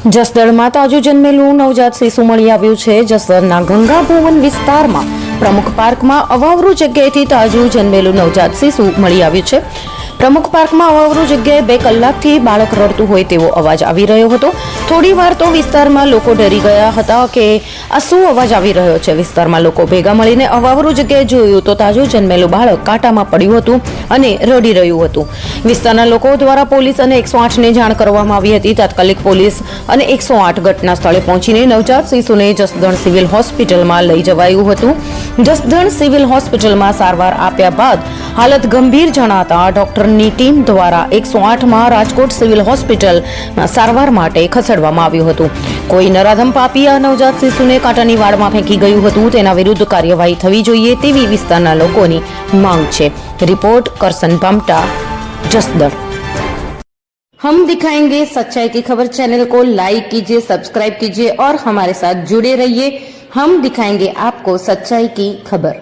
જસદણમાં તાજું જન્મેલું નવજાત શિશુ મળી આવ્યું છે. જસદણના ગંગા ભુવન વિસ્તારમાં પ્રમુખ પાર્કમાં અવાવરૂ જગ્યાએથી તાજું જન્મેલું નવજાત શિશુ મળી આવ્યું છે. પ્રમુખ પાર્કમાં અવાવરૂ જગ્યાએ 2 કલાકથી બાળક રડતું હોય તેવો અવાજ આવી રહ્યો હતો. થોડી વાર તો વિસ્તારમાં લોકો ડરી ગયા હતા કે આ શું અવાજ આવી રહ્યો છે. વિસ્તારમાં લોકો ભેગા મળીને અવાવરૂ જગ્યાએ જોયું તો તાજું જન્મેલું બાળક કાંટામાં પડ્યું હતું અને રડી રહ્યું હતું. વિસ્તારના લોકો દ્વારા પોલીસ અને 108ને જાણ કરવામાં આવી હતી. તાત્કાલિક પોલીસ અને 108 ઘટના સ્થળે પહોંચીને નવજાત શિશુને જસદણ સિવિલ હોસ્પિટલમાં લઈ જવાયું હતું. જસદણ સિવિલ હોસ્પિટલમાં સારવાર આપ્યા બાદ હાલત ગંભીર જણાતા ડોક્ટરની ટીમ દ્વારા 108માં રાજકોટ સિવિલ હોસ્પિટલમાં સારવાર માટે ખસેડવામાં આવ્યું હતું. કોઈ નરાધમ પાપી આ નવજાત શિશુને કાંટાની વાડમાં ફેંકી ગયું હતું. તેના વિરુદ્ધ કાર્યવાહી થવી જોઈએ તેવી વિસ્તારના લોકોની માંગ છે. રિપોર્ટ કરसन पामटा, जसदण। हम दिखाएंगे सच्चाई की खबर। चैनल को लाइक कीजिए, सब्सक्राइब कीजिए और हमारे साथ जुड़े रहिए। हम दिखाएंगे आपको सच्चाई की खबर।